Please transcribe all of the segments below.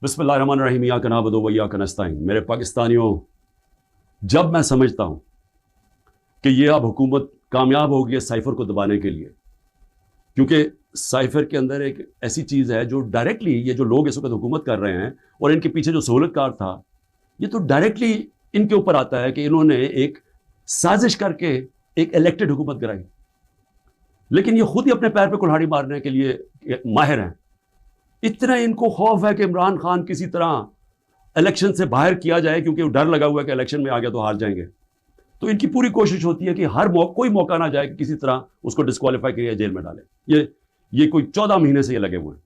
بسم اللہ الرحمن الرحیم، ایاک نعبد و ایاک نستعین۔ میرے پاکستانیوں، جب میں سمجھتا ہوں کہ یہ اب حکومت کامیاب ہوگی ہے سائفر کو دبانے کے لیے، کیونکہ سائفر کے اندر ایک ایسی چیز ہے جو ڈائریکٹلی یہ جو لوگ اس وقت حکومت کر رہے ہیں اور ان کے پیچھے جو سہولت کار تھا، یہ تو ڈائریکٹلی ان کے اوپر آتا ہے کہ انہوں نے ایک سازش کر کے ایک الیکٹڈ حکومت کرائی، لیکن یہ خود ہی اپنے پیر پہ کلہاڑی مارنے کے لیے ماہر ہیں۔ اتنا ان کو خوف ہے کہ عمران خان کسی طرح الیکشن سے باہر کیا جائے، کیونکہ وہ ڈر لگا ہوا ہے کہ الیکشن میں آ گیا تو ہار جائیں گے، تو ان کی پوری کوشش ہوتی ہے کہ ہر کوئی موقع نہ جائے کہ کسی طرح اس کو ڈسکوالیفائی کریے، جیل میں ڈالے۔ یہ کوئی 14 مہینے سے یہ لگے ہوئے ہیں۔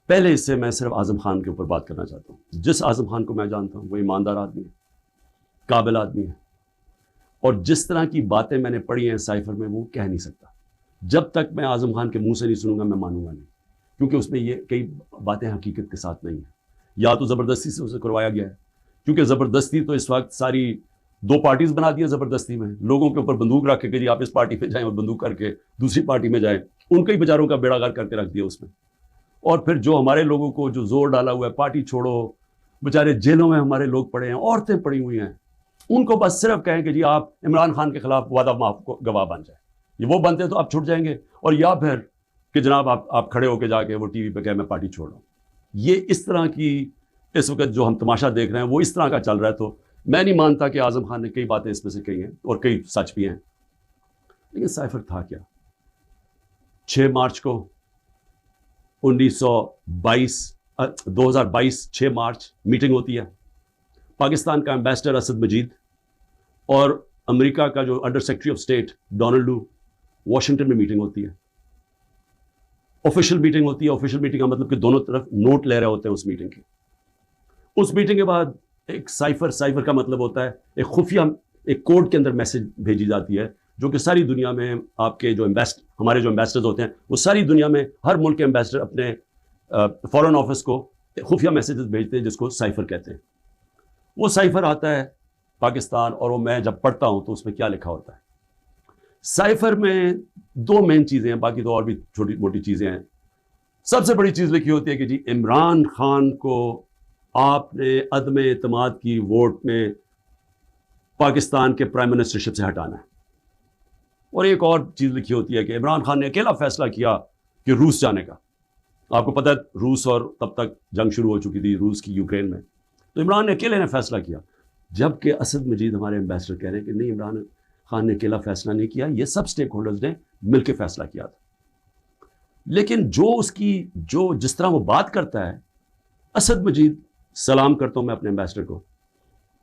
پہلے اس سے میں صرف اعظم خان کے اوپر بات کرنا چاہتا ہوں۔ جس اعظم خان کو میں جانتا ہوں وہ ایماندار آدمی ہے، قابل آدمی ہے، اور جس طرح کی باتیں میں نے پڑھی ہیں سائفر میں وہ کہہ نہیں سکتا۔ جب تک میں اعظم خان کے منہ سے نہیں سنوں گا میں مانوں گا نہیں، کیونکہ اس میں یہ کئی باتیں حقیقت کے ساتھ نہیں ہیں، یا تو زبردستی سے اسے کروایا گیا ہے، کیونکہ زبردستی تو اس وقت ساری 2 پارٹیز بنا دی ہیں۔ زبردستی میں لوگوں کے اوپر بندوق رکھ کے کہ جی آپ اس پارٹی پہ جائیں، اور بندوق کر کے دوسری پارٹی میں جائیں، ان کے ہی بیچاروں کا بیڑا غرق کر کے رکھ دیا اس میں۔ اور پھر جو ہمارے لوگوں کو جو زور ڈالا ہوا ہے پارٹی چھوڑو، بیچارے جیلوں میں ہمارے لوگ پڑے ہیں، عورتیں پڑی ہوئی ہیں، ان کو بس صرف کہیں کہ جی آپ عمران خان کے خلاف وعدہ معاف گواہ بن جائیں، یہ وہ بنتے تو آپ چھوٹ جائیں گے، اور یا پھر کہ جناب آپ کھڑے ہو کے جا کے وہ ٹی وی پہ کہیں میں پارٹی چھوڑ رہا ہوں۔ یہ اس طرح کی اس وقت جو ہم تماشا دیکھ رہے ہیں وہ اس طرح کا چل رہا ہے، تو میں نہیں مانتا کہ اعظم خان نے کئی باتیں اس میں سے کہی ہیں اور کئی سچ بھی ہیں، لیکن سائفر تھا کیا؟ 6 مارچ کو 2022 6 مارچ میٹنگ ہوتی ہے، پاکستان کا ایمبیسڈر اسد مجید اور امریکہ کا جو under secretary of state Donald Lu Washington میں میٹنگ ہوتی ہے، آفیشیل میٹنگ ہوتی ہے۔ آفیشیل میٹنگ کا مطلب کہ دونوں طرف نوٹ لے رہے ہوتے ہیں اس میٹنگ کے۔ اس میٹنگ کے بعد ایک سائفر کا مطلب ہوتا ہے ایک خفیہ ایک کوڈ کے اندر میسج بھیجی جاتی ہے، جو کہ ساری دنیا میں آپ کے جو ہمارے جو ایمبیسڈرز ہوتے ہیں وہ ساری دنیا میں ہر ملک کے ایمبیسڈر اپنے فارن آفس کو خفیہ میسیجز بھیجتے ہیں، جس کو سائفر کہتے ہیں۔ وہ سائفر آتا ہے پاکستان، اور وہ میں جب پڑھتا ہوں تو اس میں کیا لکھا ہوتا ہے؟ سائفر میں 2 مین چیزیں ہیں، باقی تو اور بھی چھوٹی موٹی چیزیں ہیں۔ سب سے بڑی چیز لکھی ہوتی ہے کہ جی عمران خان کو آپ نے عدم اعتماد کی ووٹ میں پاکستان کے پرائم منسٹرشپ سے ہٹانا ہے، اور ایک اور چیز لکھی ہوتی ہے کہ عمران خان نے اکیلا فیصلہ کیا کہ روس جانے کا۔ آپ کو پتہ ہے روس، اور تب تک جنگ شروع ہو چکی تھی روس کی یوکرین میں، تو عمران نے اکیلے نے فیصلہ کیا، جبکہ اسد مجید ہمارے ایمبیسڈر کہہ رہے ہیں کہ نہیں، عمران خان نے اکیلا فیصلہ نہیں کیا، یہ سب سٹیک ہولڈرز نے مل کے فیصلہ کیا تھا۔ لیکن جس طرح وہ بات کرتا ہے، اسد مجید، سلام کرتا ہوں میں اپنے ایمبیسڈر کو،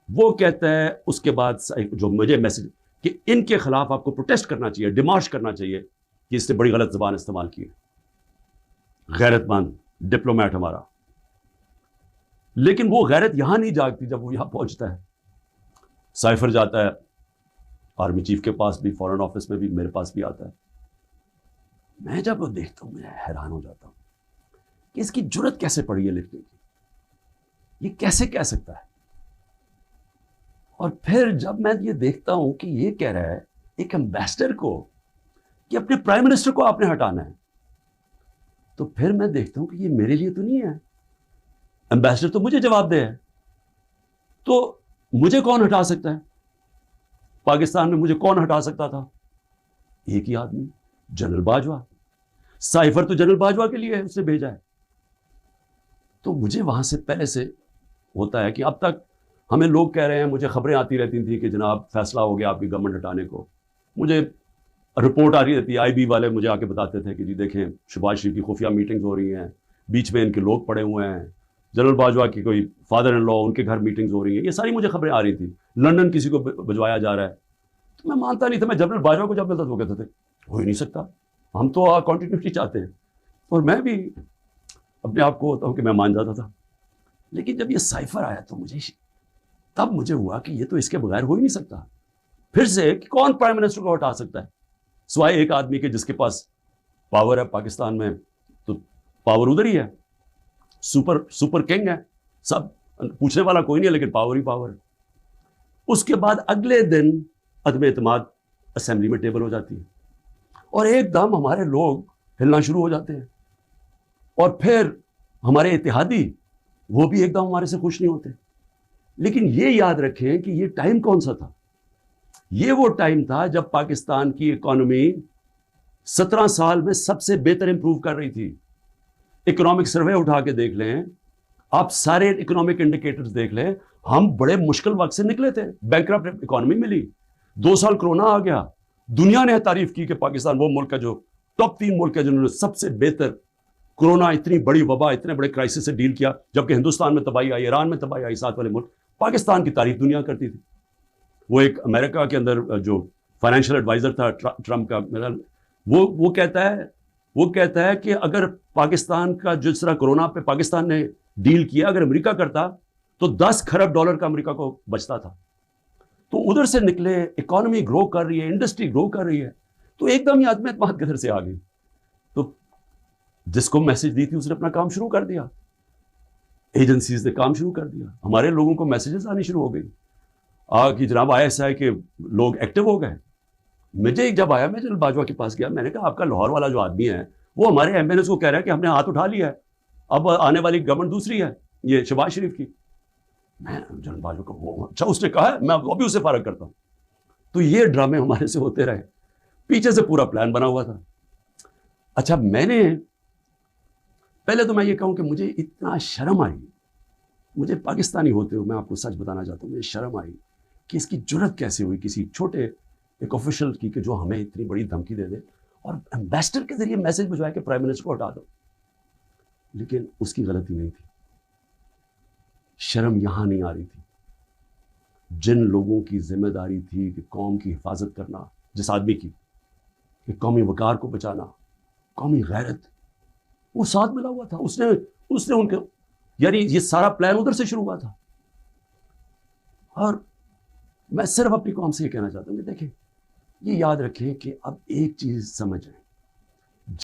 وہ کہتا ہے اس کے بعد جو مجھے میسج کہ ان کے خلاف آپ کو پروٹیسٹ کرنا چاہیے، ڈیمارش کرنا چاہیے کہ اس نے بڑی غلط زبان استعمال کی ہے۔ غیرت مند ڈپلومیٹ ہمارا، لیکن وہ غیرت یہاں نہیں جاگتی جب وہ یہاں پہنچتا ہے۔ سائفر جاتا ہے آرمی چیف کے پاس بھی، فارن آفس میں بھی، میرے پاس بھی آتا ہے۔ میں جب وہ دیکھتا ہوں میں حیران ہو جاتا ہوں کہ اس کی جرت کیسے پڑی ہے لکھنے کی، یہ کیسے کہہ سکتا ہے؟ اور پھر جب میں یہ دیکھتا ہوں کہ یہ کہہ رہا ہے ایک ایمبیسڈر کو کہ اپنے پرائم منسٹر کو آپ نے ہٹانا ہے، تو پھر میں دیکھتا ہوں کہ یہ میرے لیے تو نہیں ہے، ایمبیسڈر تو مجھے جواب دے ہے، تو مجھے کون ہٹا سکتا ہے؟ پاکستان میں مجھے کون ہٹا سکتا تھا؟ ایک ہی آدمی، جنرل باجوہ۔ سائفر تو جنرل باجوہ کے لیے اس نے بھیجا ہے۔ تو مجھے وہاں سے پہلے سے ہوتا ہے کہ اب تک ہمیں لوگ کہہ رہے ہیں، مجھے خبریں آتی رہتی تھیں کہ جناب فیصلہ ہو گیا آپ کی گورنمنٹ ہٹانے کو، مجھے رپورٹ آ رہی رہتی ہے، آئی بی والے مجھے آ کے بتاتے تھے کہ جی دیکھیں شہباز شریف کی خفیہ میٹنگز ہو رہی ہیں، بیچ میں ان کے لوگ پڑے ہوئے ہیں، جنرل باجوہ کی کوئی فادر ان لا ان کے گھر میٹنگز ہو رہی ہیں، یہ ساری مجھے خبریں آ رہی تھیں، لندن کسی کو بھجوایا جا رہا ہے۔ تو میں مانتا نہیں تھا، میں جنرل باجوہ کو جب ملتا تو وہ کہتے تھے ہو ہی نہیں سکتا، ہم تو کنٹینیوٹی چاہتے ہیں، اور میں بھی اپنے آپ کو ہوتا ہوں کہ میں مان جاتا تھا۔ لیکن جب یہ سائفر آیا تو تب مجھے ہوا کہ یہ تو اس کے بغیر ہو ہی نہیں سکتا۔ پھر سے کہ کون پرائم منسٹر کو ہٹا سکتا ہے سوائے ایک آدمی کے جس کے پاس پاور ہے پاکستان میں، تو پاور ادھر ہی ہے، سپر کنگ ہے، سب پوچھنے والا کوئی نہیں ہے، لیکن پاور ہی پاور ہے۔ اس کے بعد اگلے دن عدم اعتماد اسمبلی میں ٹیبل ہو جاتی ہے، اور ایک دم ہمارے لوگ ہلنا شروع ہو جاتے ہیں، اور پھر ہمارے اتحادی وہ بھی ایک دم ہمارے سے خوش نہیں ہوتے. لیکن یہ یاد رکھیں کہ یہ ٹائم کون سا تھا؟ یہ وہ ٹائم تھا جب پاکستان کی اکانومی 17 سال میں سب سے بہتر امپروو کر رہی تھی. اکنامک سروے اٹھا کے دیکھ لیں آپ, سارے اکنامک انڈیکیٹرز دیکھ لیں, ہم بڑے مشکل وقت سے نکلے تھے. بینکرپٹ اکانومی ملی, 2 سال کرونا آ گیا, دنیا نے تعریف کی کہ پاکستان وہ ملک ہے جو ٹاپ 3 ملک ہے جنہوں نے سب سے بہتر کورونا, اتنی بڑی وبا, اتنے بڑے کرائسس سے ڈیل کیا. جبکہ ہندوستان میں تباہی آئی, ایران میں تباہی آئی, ساتھ والے ملک, پاکستان کی تعریف دنیا کرتی تھی. وہ ایک امریکہ کے اندر جو فائنینشیل ایڈوائزر تھا ٹرمپ کا, وہ کہتا ہے کہ اگر پاکستان کا جس طرح کورونا پہ پاکستان نے ڈیل کیا, اگر امریکہ کرتا تو $10 کھرب کا امریکہ کو بچتا تھا. تو ادھر سے نکلے, اکانومی گرو کر رہی ہے, انڈسٹری گرو کر رہی ہے, تو ایک دم یہ آدم اعتماد کدھر سے آ گئی. تو جس کو میسج دی تھی اس نے اپنا کام شروع کر دیا, ایجنسیز نے کام شروع کر دیا, ہمارے لوگوں کو میسیجز آنی شروع ہو گئی کہ جناب ISI کے لوگ ایکٹیو ہو گئے. مجھے جب آیا, میں جنرل باجوہ کے پاس گیا, میں نے کہا آپ کا لاہور والا جو آدمی ہے وہ ہمارے MNS کو کہہ رہا ہے کہ ہم نے ہاتھ اٹھا لیا ہے, اب آنے والی گورنمنٹ دوسری ہے, یہ شہباز شریف کی. میں جنرل باجوہ کو, اچھا اس نے کہا ہے, میں ابھی اسے فارغ کرتا ہوں. تو یہ ڈرامے ہمارے سے ہوتے رہے, پیچھے سے پورا پلان بنا ہوا تھا. اچھا میں نے پہلے تو میں یہ کہوں کہ مجھے اتنا شرم آئی, مجھے پاکستانی ہوتے ہوئے, میں آپ کو سچ بتانا چاہتا ہوں, مجھے شرم آئی کہ اس کی جرت کیسے ہوئی کسی چھوٹے ایک آفیشل کی کہ جو ہمیں اتنی بڑی دھمکی دے دے اور ایمبیسڈر کے ذریعے میسج بھجوائے کہ پرائم منسٹر کو ہٹا دو. لیکن اس کی غلطی نہیں تھی, شرم یہاں نہیں آ رہی تھی. جن لوگوں کی ذمہ داری تھی کہ قوم کی حفاظت کرنا, جس آدمی کی کہ قومی وقار کو بچانا, قومی غیرت, وہ ساتھ ملا ہوا تھا. اس نے ان کے, یعنی یہ سارا پلان ادھر سے شروع ہوا تھا. اور میں صرف اپنی قوم سے یہ کہنا چاہتا ہوں کہ دیکھیں, یہ یاد رکھیں کہ اب ایک چیز سمجھیں,